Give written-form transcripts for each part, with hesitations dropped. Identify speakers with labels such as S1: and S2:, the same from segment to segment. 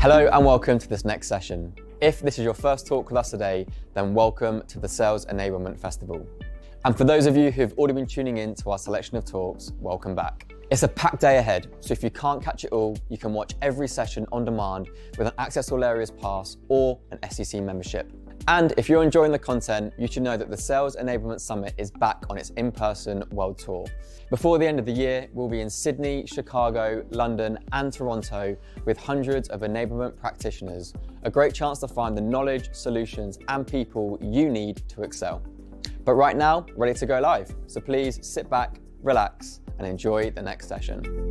S1: Hello and welcome to this next session. If this is your first talk with us today, then welcome to the Sales Enablement Festival. And for those of you who've already been tuning in to our selection of talks, welcome back. It's a packed day ahead, so if you can't catch it all, you can watch every session on demand with an Access All Areas pass or an SEC membership. And if you're enjoying the content, you should know that the Sales Enablement Summit is back on its in-person world tour. Before the end of the year, we'll be in Sydney, Chicago, London, and Toronto with hundreds of enablement practitioners, a great chance to find the knowledge, solutions, and people you need to excel. But right now, ready to go live. So please sit back, relax, and enjoy the next session.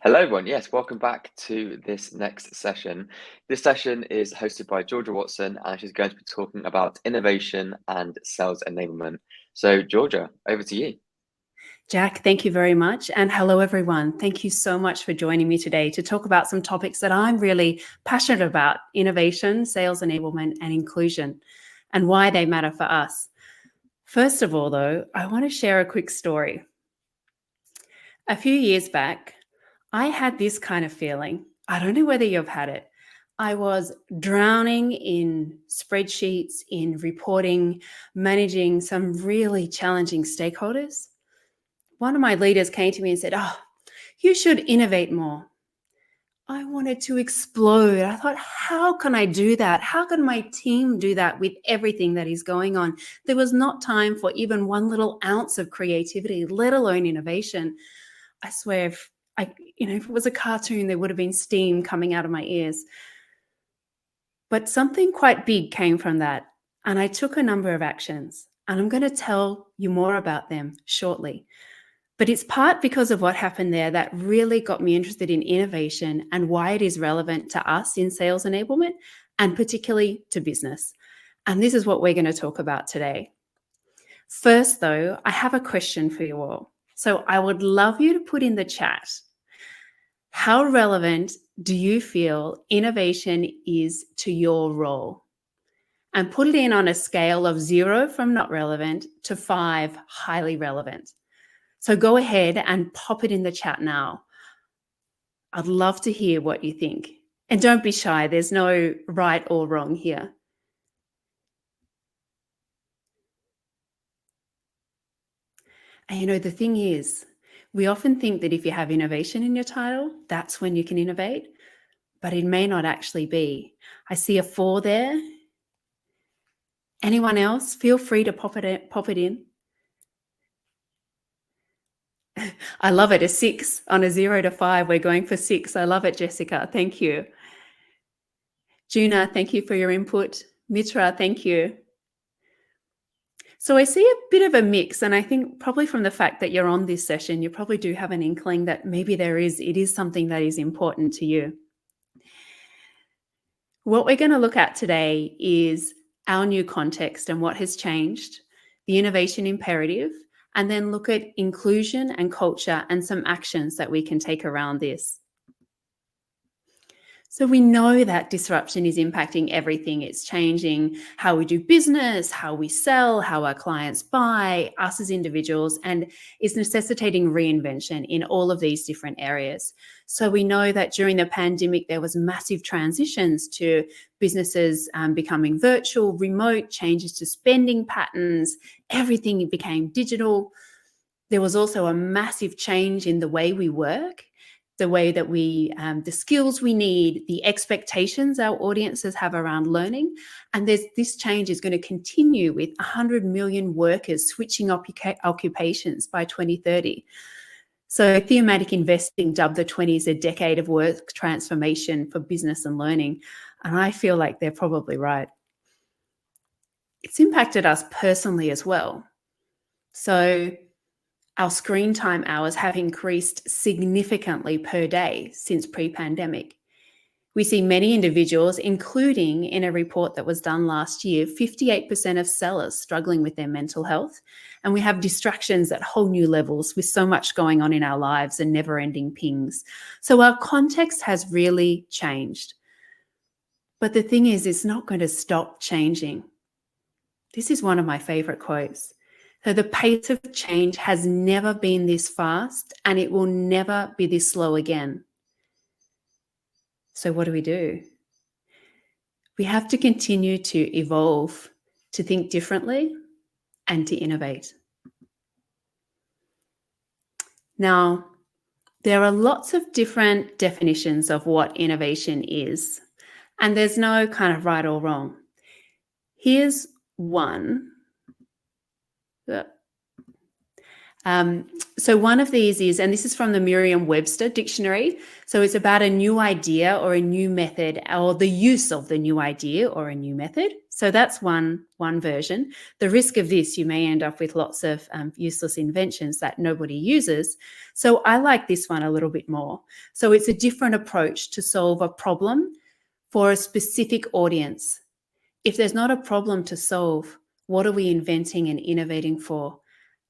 S1: Hello everyone, yes, welcome back to this next session. This session is hosted by Georgia Watson and she's going to be talking about innovation and sales enablement. So Georgia, over to you.
S2: Jack, thank you very much. And hello, everyone. Thank you so much for joining me today to talk about some topics that I'm really passionate about: innovation, sales enablement, and inclusion, and why they matter for us. First of all, though, I want to share a quick story. A few years back, I had this kind of feeling. I don't know whether you've had it. I was drowning in spreadsheets, in reporting, managing some really challenging stakeholders. One of my leaders came to me and said, you should innovate more. I wanted to explode. I thought, how can I do that? How can my team do that with everything that is going on? There was not time for even one little ounce of creativity, let alone innovation. I swear, if it was a cartoon, there would have been steam coming out of my ears. But something quite big came from that. And I took a number of actions. And I'm going to tell you more about them shortly. But it's part because of what happened there that really got me interested in innovation and why it is relevant to us in sales enablement and particularly to business. And this is what we're going to talk about today. First, though, I have a question for you all. So I would love you to put in the chat, how relevant do you feel innovation is to your role? And put it in on a scale of 0 from not relevant to 5 highly relevant. So go ahead and pop it in the chat now. I'd love to hear what you think. And don't be shy. There's no right or wrong here. And the thing is, we often think that if you have innovation in your title, that's when you can innovate, but it may not actually be. I see a 4 there. Anyone else? Feel free to pop it in. I love it. A 6 on a 0 to 5. We're going for 6. I love it, Jessica. Thank you. Juna, thank you for your input. Mitra, thank you. So I see a bit of a mix, and I think probably from the fact that you're on this session, you probably do have an inkling that maybe it is something that is important to you. What we're going to look at today is our new context and what has changed, the innovation imperative, and then look at inclusion and culture and some actions that we can take around this. So we know that disruption is impacting everything. It's changing how we do business, how we sell, how our clients buy, us as individuals, and is necessitating reinvention in all of these different areas. So we know that during the pandemic, there was massive transitions to businesses becoming virtual, remote, changes to spending patterns, everything became digital. There was also a massive change in the way we work, the way that the skills we need, the expectations our audiences have around learning. And this change is going to continue with 100 million workers switching occupations by 2030. So thematic investing dubbed the 20s a decade of work transformation for business and learning. And I feel like they're probably right. It's impacted us personally as well. So our screen time hours have increased significantly per day since pre-pandemic. We see many individuals, including in a report that was done last year, 58% of sellers struggling with their mental health. And we have distractions at whole new levels with so much going on in our lives and never-ending pings. So our context has really changed. But the thing is, it's not going to stop changing. This is one of my favorite quotes. So the pace of change has never been this fast, and it will never be this slow again. So what do? We have to continue to evolve, to think differently, and to innovate. Now, there are lots of different definitions of what innovation is, and there's no kind of right or wrong. Here's one. So one of these is, and this is from the Merriam-Webster dictionary, so it's about a new idea or a new method, or the use of the new idea or a new method. So that's one version. The risk of this, you may end up with lots of useless inventions that nobody uses. So I like this one a little bit more. So it's a different approach to solve a problem for a specific audience. If there's not a problem to solve, what are we inventing and innovating for?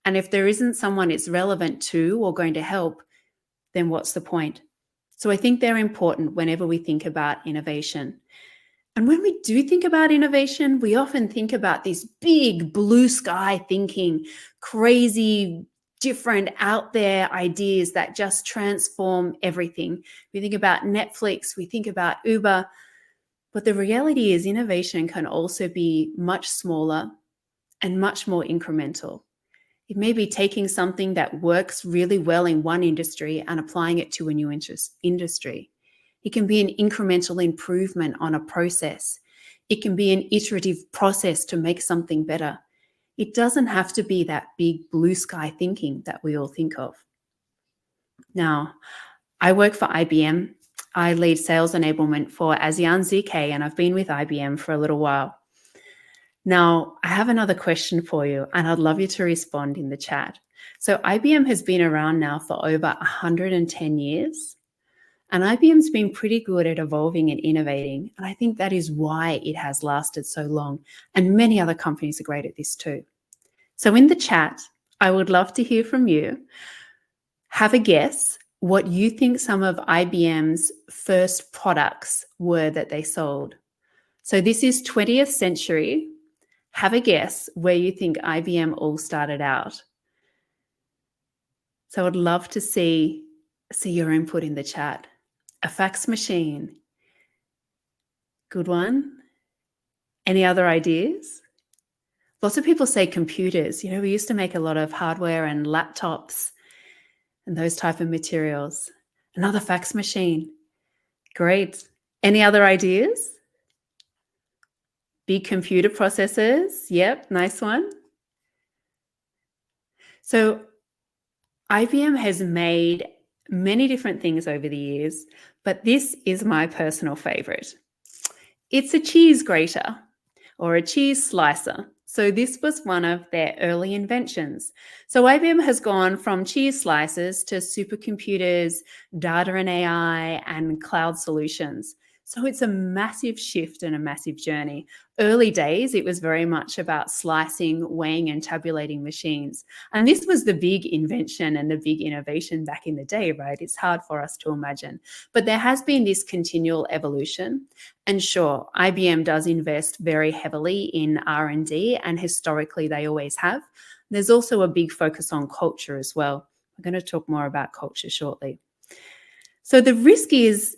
S2: And if there isn't someone it's relevant to or going to help, then what's the point? So I think they're important whenever we think about innovation. And when we do think about innovation, we often think about this big blue sky thinking, crazy, different, out there ideas that just transform everything. We think about Netflix, we think about Uber, but the reality is innovation can also be much smaller and much more incremental. It may be taking something that works really well in one industry and applying it to a new industry. It can be an incremental improvement on a process. It can be an iterative process to make something better. It doesn't have to be that big blue sky thinking that we all think of. Now, I work for IBM. I lead sales enablement for ASEAN ZK, and I've been with IBM for a little while. Now, I have another question for you, and I'd love you to respond in the chat. So IBM has been around now for over 110 years, and IBM's been pretty good at evolving and innovating, and I think that is why it has lasted so long, and many other companies are great at this too. So in the chat, I would love to hear from you. Have a guess what you think some of IBM's first products were that they sold. So this is 20th century. Have a guess where you think IBM all started out. So I'd love to see your input in the chat. A fax machine. Good one. Any other ideas? Lots of people say computers. You know, we used to make a lot of hardware and laptops and those type of materials. Another fax machine. Great. Any other ideas? Big computer processors. Yep, nice one. So IBM has made many different things over the years, but this is my personal favorite. It's a cheese grater or a cheese slicer. So this was one of their early inventions. So IBM has gone from cheese slicers to supercomputers, data and AI, and cloud solutions. So it's a massive shift and a massive journey. Early days, it was very much about slicing, weighing, and tabulating machines. And this was the big invention and the big innovation back in the day, right? It's hard for us to imagine. But there has been this continual evolution. And sure, IBM does invest very heavily in R&D, and historically they always have. There's also a big focus on culture as well. We're going to talk more about culture shortly. So the risk is,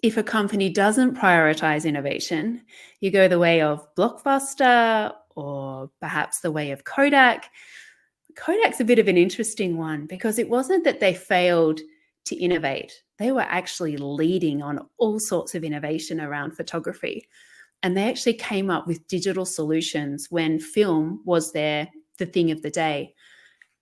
S2: if a company doesn't prioritize innovation, you go the way of Blockbuster or perhaps the way of Kodak. Kodak's a bit of an interesting one because it wasn't that they failed to innovate. They were actually leading on all sorts of innovation around photography. And they actually came up with digital solutions when film was the thing of the day.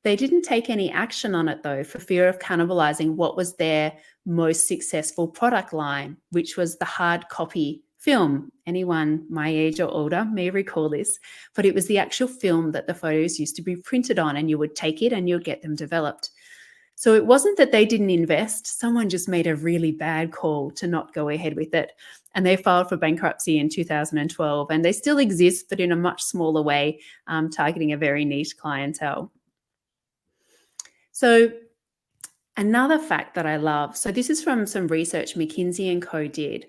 S2: They didn't take any action on it, though, for fear of cannibalizing what was their most successful product line, which was the hard copy film. Anyone my age or older may recall this, but it was the actual film that the photos used to be printed on, and you would take it and you'd get them developed. So it wasn't that they didn't invest. Someone just made a really bad call to not go ahead with it. And they filed for bankruptcy in 2012, and they still exist, but in a much smaller way, targeting a very niche clientele. So another fact that I love, so this is from some research McKinsey & Co did.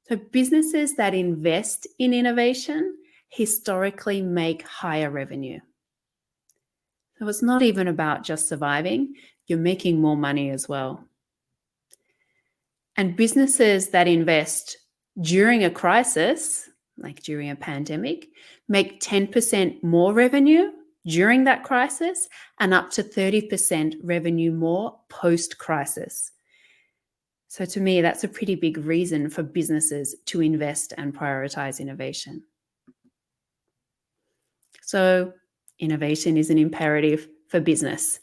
S2: So businesses that invest in innovation historically make higher revenue. So it's not even about just surviving, you're making more money as well. And businesses that invest during a crisis, like during a pandemic, make 10% more revenue during that crisis and up to 30% revenue more post-crisis. So to me, that's a pretty big reason for businesses to invest and prioritize innovation. So innovation is an imperative for business.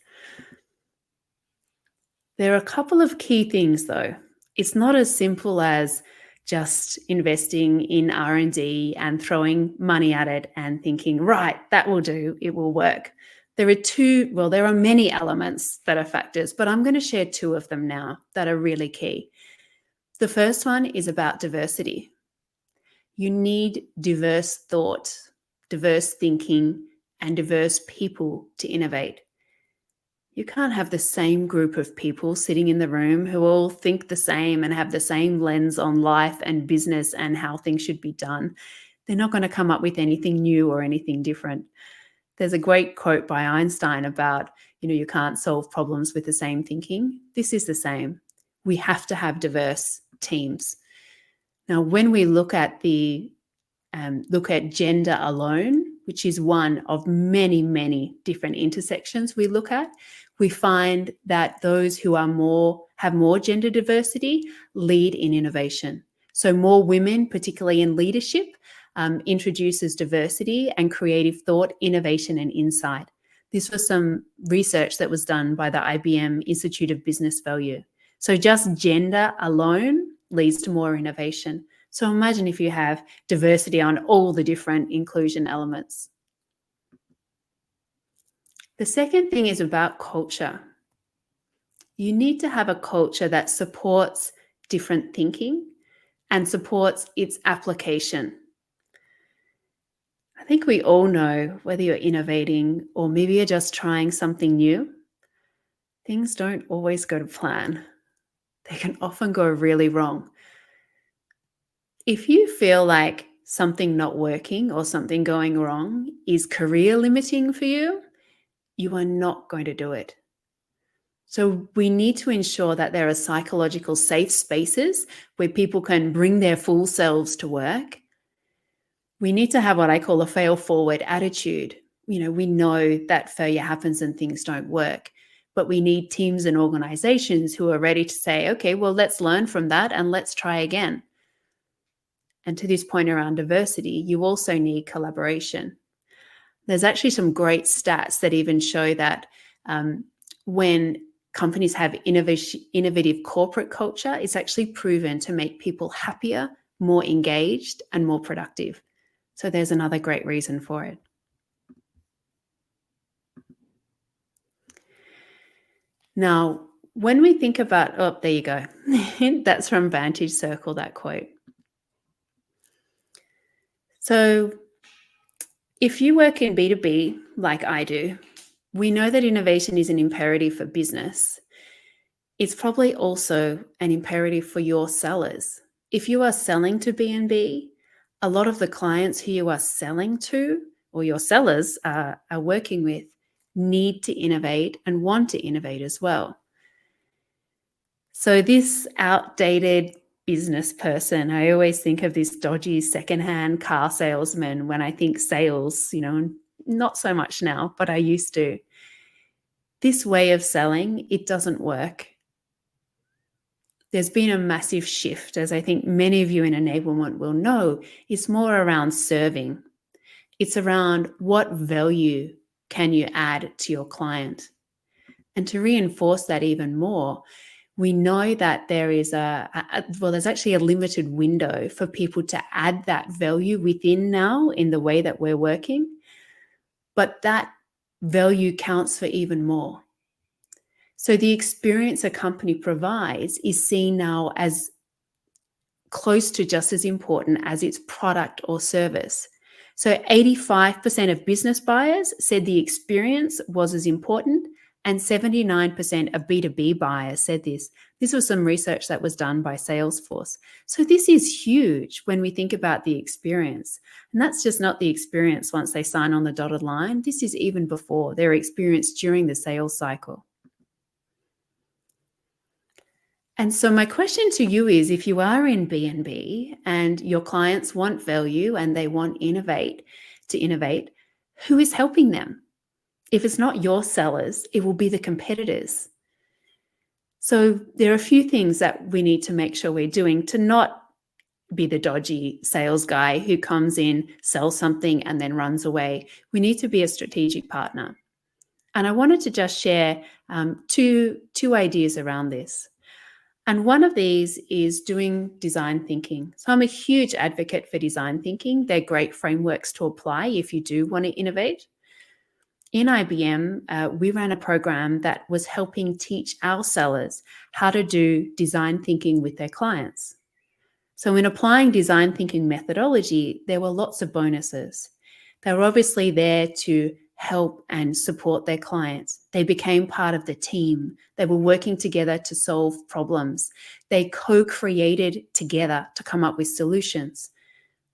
S2: There are a couple of key things though. It's not as simple as just investing in R&D and throwing money at it and thinking, right, that will do, it will work. There are many elements that are factors, but I'm going to share two of them now that are really key. The first one is about diversity. You need diverse thought, diverse thinking, and diverse people to innovate. You can't have the same group of people sitting in the room who all think the same and have the same lens on life and business and how things should be done. They're not going to come up with anything new or anything different. There's a great quote by Einstein about, you can't solve problems with the same thinking. This is the same. We have to have diverse teams. Now, when we look at gender alone, which is one of many, many different intersections we look at, we find that those who have more gender diversity lead in innovation. So more women, particularly in leadership, introduces diversity and creative thought, innovation, and insight. This was some research that was done by the IBM Institute of Business Value. So just gender alone leads to more innovation. So imagine if you have diversity on all the different inclusion elements. The second thing is about culture. You need to have a culture that supports different thinking and supports its application. I think we all know, whether you're innovating or maybe you're just trying something new, things don't always go to plan. They can often go really wrong. If you feel like something not working or something going wrong is career limiting for you, you are not going to do it. So we need to ensure that there are psychological safe spaces where people can bring their full selves to work. We need to have what I call a fail forward attitude. We know that failure happens and things don't work, but we need teams and organizations who are ready to say, okay, well, let's learn from that and let's try again. And to this point around diversity, you also need collaboration. There's actually some great stats that even show that when companies have innovative corporate culture, it's actually proven to make people happier, more engaged, and more productive. So there's another great reason for it. Now, when we think about, there you go. That's from Vantage Circle, that quote. So if you work in B2B like I do, we know that innovation is an imperative for business. It's probably also an imperative for your sellers. If you are selling to B&B, a lot of the clients who you are selling to or your sellers are working with need to innovate and want to innovate as well. So this outdated business person, I always think of this dodgy secondhand car salesman when I think sales, not so much now, but I used to. This way of selling, it doesn't work. There's been a massive shift, as I think many of you in enablement will know. It's more around serving. It's around what value can you add to your client. And to reinforce that even more, we know that there is there's actually a limited window for people to add that value within now in the way that we're working. But that value counts for even more. So the experience a company provides is seen now as close to just as important as its product or service. So 85% of business buyers said the experience was as important, And 79% of B2B buyers said this. This was some research that was done by Salesforce. So this is huge when we think about the experience. And that's just not the experience once they sign on the dotted line. This is even before their experience during the sales cycle. And so my question to you is, if you are in B&B and your clients want value and they want to innovate, who is helping them? If it's not your sellers, it will be the competitors. So there are a few things that we need to make sure we're doing to not be the dodgy sales guy who comes in, sells something, and then runs away. We need to be a strategic partner. And I wanted to just share two ideas around this. And one of these is doing design thinking. So I'm a huge advocate for design thinking. They're great frameworks to apply if you do want to innovate. In IBM, we ran a program that was helping teach our sellers how to do design thinking with their clients. So in applying design thinking methodology, there were lots of bonuses. They were obviously there to help and support their clients. They became part of the team. They were working together to solve problems. They co-created together to come up with solutions.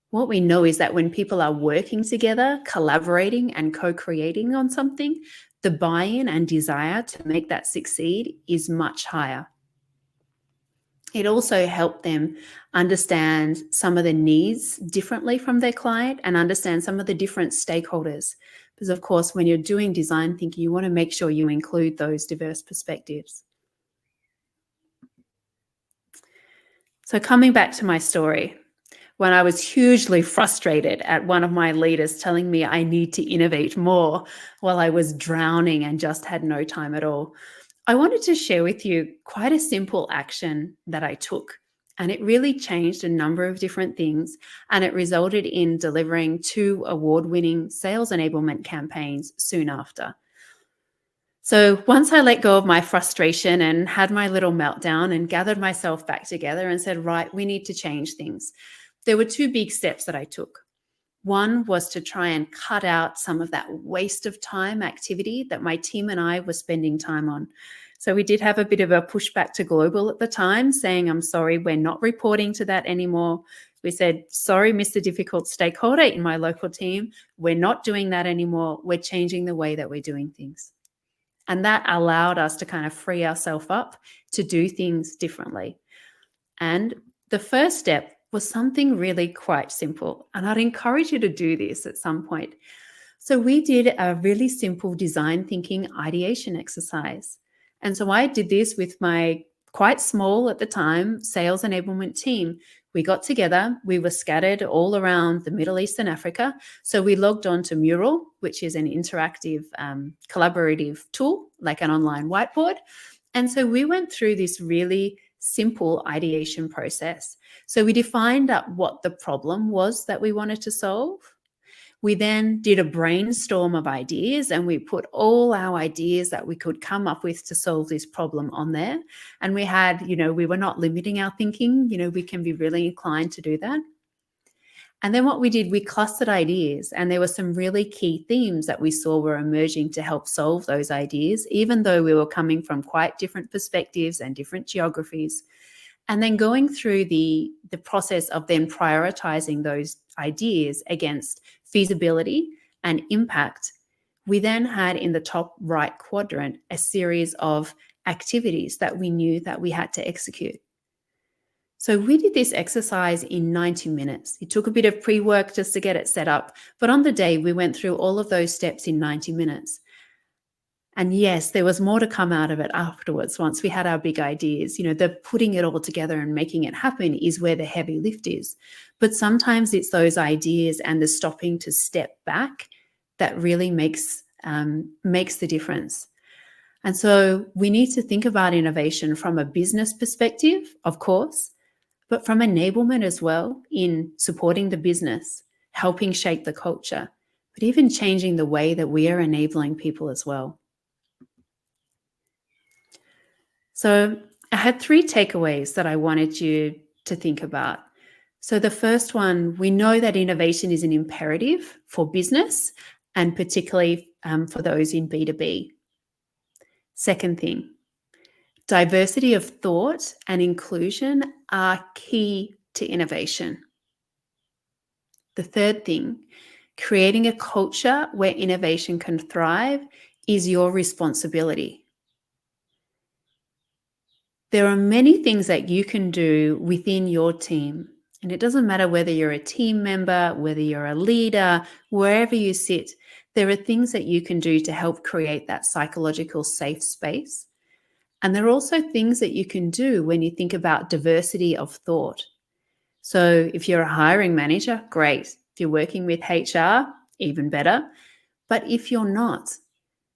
S2: What we know is that when people are working together, collaborating and co-creating on something, the buy-in and desire to make that succeed is much higher. It also helped them understand some of the needs differently from their client and understand some of the different stakeholders. Because of course, when you're doing design thinking, you want to make sure you include those diverse perspectives. So coming back to my story, when I was hugely frustrated at one of my leaders telling me I need to innovate more while I was drowning and just had no time at all, I wanted to share with you quite a simple action that I took. And it really changed a number of different things. And it resulted in delivering 2 award-winning sales enablement campaigns soon after. So once I let go of my frustration and had my little meltdown and gathered myself back together and said, right, we need to change things, there were 2 big steps that I took. One was to try and cut out some of that waste of time activity that my team and I were spending time on. So we did have a bit of a pushback to global at the time, saying, I'm sorry, we're not reporting to that anymore. We said, sorry, Mr. Difficult Stakeholder in my local team, we're not doing that anymore. We're changing the way that we're doing things. And that allowed us to kind of free ourselves up to do things differently. And the first step was something really quite simple. And I'd encourage you to do this at some point. So we did a really simple design thinking ideation exercise. And so I did this with my quite small at the time sales enablement team. We got together, we were scattered all around the Middle East and Africa. So we logged on to Mural, which is an interactive collaborative tool, like an online whiteboard. And so we went through this really simple ideation process. So we defined up what the problem was that we wanted to solve. We then did a brainstorm of ideas and we put all our ideas that we could come up with to solve this problem on there. And we had, we were not limiting our thinking, we can be really inclined to do that. And then what we did, we clustered ideas, and there were some really key themes that we saw were emerging to help solve those ideas, even though we were coming from quite different perspectives and different geographies. And then going through the process of then prioritizing those ideas against feasibility and impact, we then had in the top right quadrant a series of activities that we knew that we had to execute. So we did this exercise in 90 minutes. It took a bit of pre-work just to get it set up, but on the day we went through all of those steps in 90 minutes. And yes, there was more to come out of it afterwards once we had our big ideas. The putting it all together and making it happen is where the heavy lift is. But sometimes it's those ideas and the stopping to step back that really makes the difference. And so we need to think about innovation from a business perspective, of course, but from enablement as well, in supporting the business, helping shape the culture, but even changing the way that we are enabling people as well. So I had 3 takeaways that I wanted you to think about. So the first one, we know that innovation is an imperative for business and particularly for those in B2B. Second thing, diversity of thought and inclusion are key to innovation. The third thing, creating a culture where innovation can thrive is your responsibility. There are many things that you can do within your team. And it doesn't matter whether you're a team member, whether you're a leader, wherever you sit, there are things that you can do to help create that psychological safe space. And there are also things that you can do when you think about diversity of thought. So if you're a hiring manager, great. If you're working with HR, even better. But if you're not,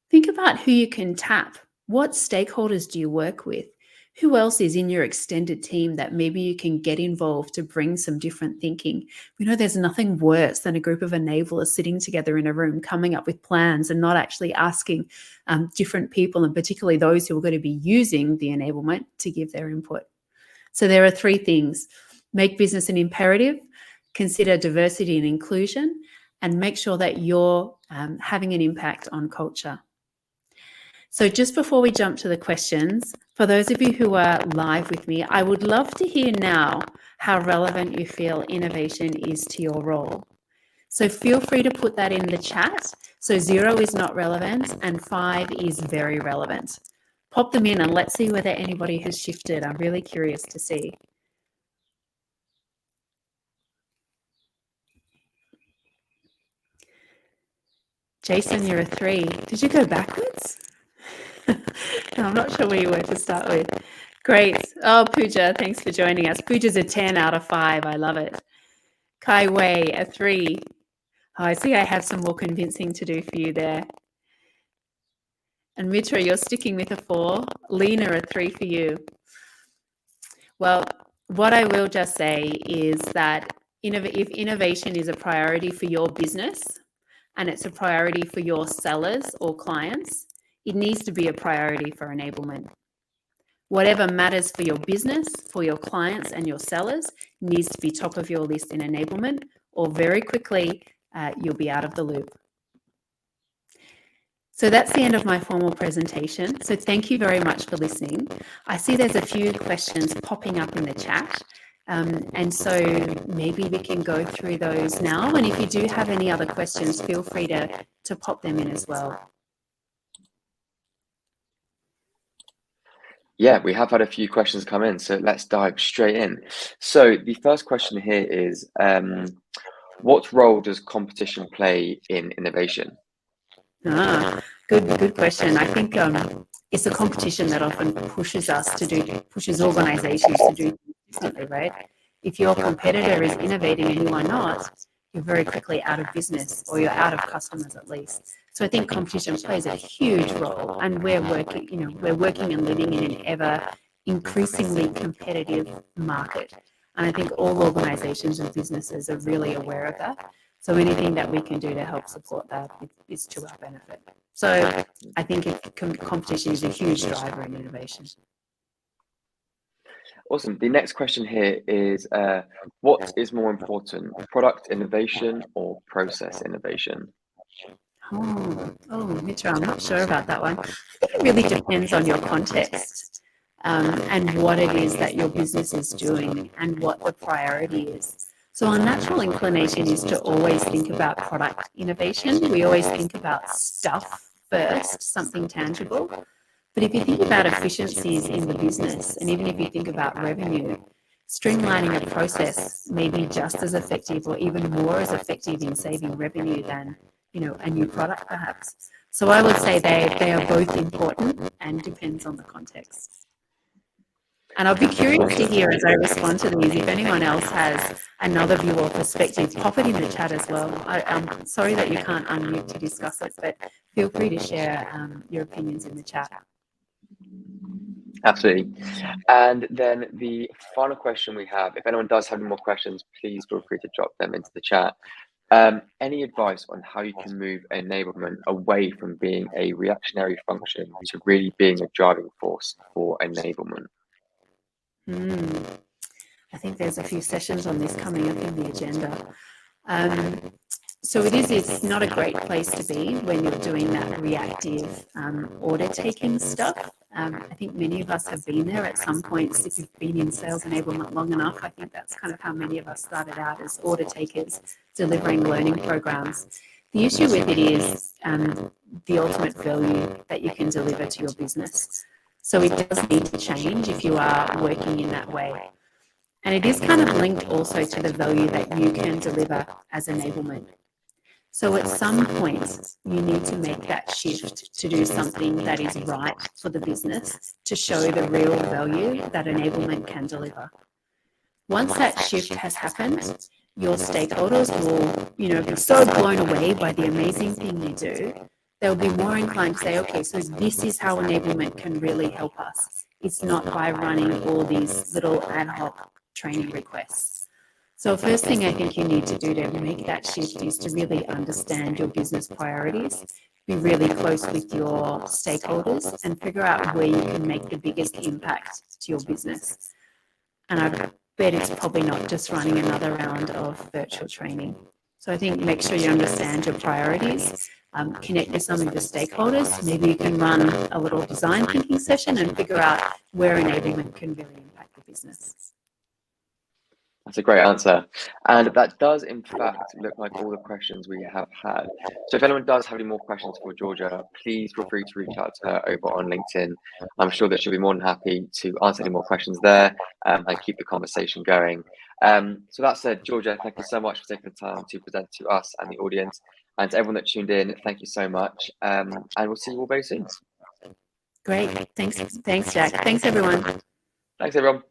S2: think about who you can tap. What stakeholders do you work with? Who else is in your extended team that maybe you can get involved to bring some different thinking? We know there's nothing worse than a group of enablers sitting together in a room, coming up with plans and not actually asking different people, and particularly those who are going to be using the enablement, to give their input. So there are three things. Make business an imperative, consider diversity and inclusion, and make sure that you're having an impact on culture. So just before we jump to the questions, for those of you who are live with me, I would love to hear now how relevant you feel innovation is to your role. So feel free to put that in the chat. So 0 is not relevant and 5 is very relevant. Pop them in and let's see whether anybody has shifted. I'm really curious to see. Jason, you're a 3. Did you go backwards? No, I'm not sure where you were to start with. Great. Oh, Pooja, thanks for joining us. Pooja's a 10 out of 5. I love it. Kai Wei, a 3. Oh, I see I have some more convincing to do for you there. And Mitra, you're sticking with a 4. Lena, a 3 for you. Well, what I will just say is that if innovation is a priority for your business and it's a priority for your sellers or clients, it needs to be a priority for enablement. Whatever matters for your business, for your clients and your sellers needs to be top of your list in enablement, or very quickly you'll be out of the loop. So that's the end of my formal presentation. So thank you very much for listening. I see there's a few questions popping up in the chat. And so maybe we can go through those now. And if you do have any other questions, feel free to pop them in as well.
S1: Yeah, we have had a few questions come in, so let's dive straight in. So the first question here is, what role does competition play in innovation?
S2: Good question. I think it's a competition that often pushes organizations to do things differently, right? If your competitor is innovating and you are not, you're very quickly out of business, or you're out of customers at least. So I think competition plays a huge role, and we're working and living in an ever increasingly competitive market. And I think all organizations and businesses are really aware of that. So anything that we can do to help support that is to our benefit. So I think competition is a huge driver in innovation.
S1: Awesome. The next question here is, what is more important, product innovation or process innovation?
S2: Mitra, I'm not sure about that one. I think it really depends on your context and what it is that your business is doing and what the priority is. So our natural inclination is to always think about product innovation. We always think about stuff first, something tangible. But if you think about efficiencies in the business, and even if you think about revenue, streamlining a process may be just as effective or even more as effective in saving revenue than a new product perhaps. So I would say they are both important and depends on the context. And I'll be curious to hear as I respond to these, if anyone else has another view or perspective, pop it in the chat as well. I'm sorry that you can't unmute to discuss it, but feel free to share your opinions in the chat.
S1: Absolutely. And then the final question we have, if anyone does have any more questions, please feel free to drop them into the chat. Any advice on how you can move enablement away from being a reactionary function to really being a driving force for enablement?
S2: I think there's a few sessions on this coming up in the agenda. So it's not a great place to be when you're doing that reactive order taking stuff. I think many of us have been there at some points. If you've been in sales enablement long enough, I think that's kind of how many of us started out as order takers, delivering learning programs. The issue with it is the ultimate value that you can deliver to your business. So it does need to change if you are working in that way. And it is kind of linked also to the value that you can deliver as enablement. So at some point, you need to make that shift to do something that is right for the business to show the real value that enablement can deliver. Once that shift has happened, your stakeholders will, be so blown away by the amazing thing you do, they'll be more inclined to say, okay, so this is how enablement can really help us. It's not by running all these little ad hoc training requests. So first thing I think you need to do to make that shift is to really understand your business priorities, be really close with your stakeholders and figure out where you can make the biggest impact to your business. And I bet it's probably not just running another round of virtual training. So I think make sure you understand your priorities, connect with some of your stakeholders. Maybe you can run a little design thinking session and figure out where enablement can really impact the business.
S3: That's a great answer. And that does, in fact, look like all the questions we have had. So if anyone does have any more questions for Georgia, please feel free to reach out to her over on LinkedIn. I'm sure that she'll be more than happy to answer any more questions there and keep the conversation going. So that said, Georgia, thank you so much for taking the time to present to us and the audience. And to everyone that tuned in, thank you so much. And we'll see you all very soon.
S2: Great. Thanks, Jack. Thanks, everyone.
S3: Thanks, everyone.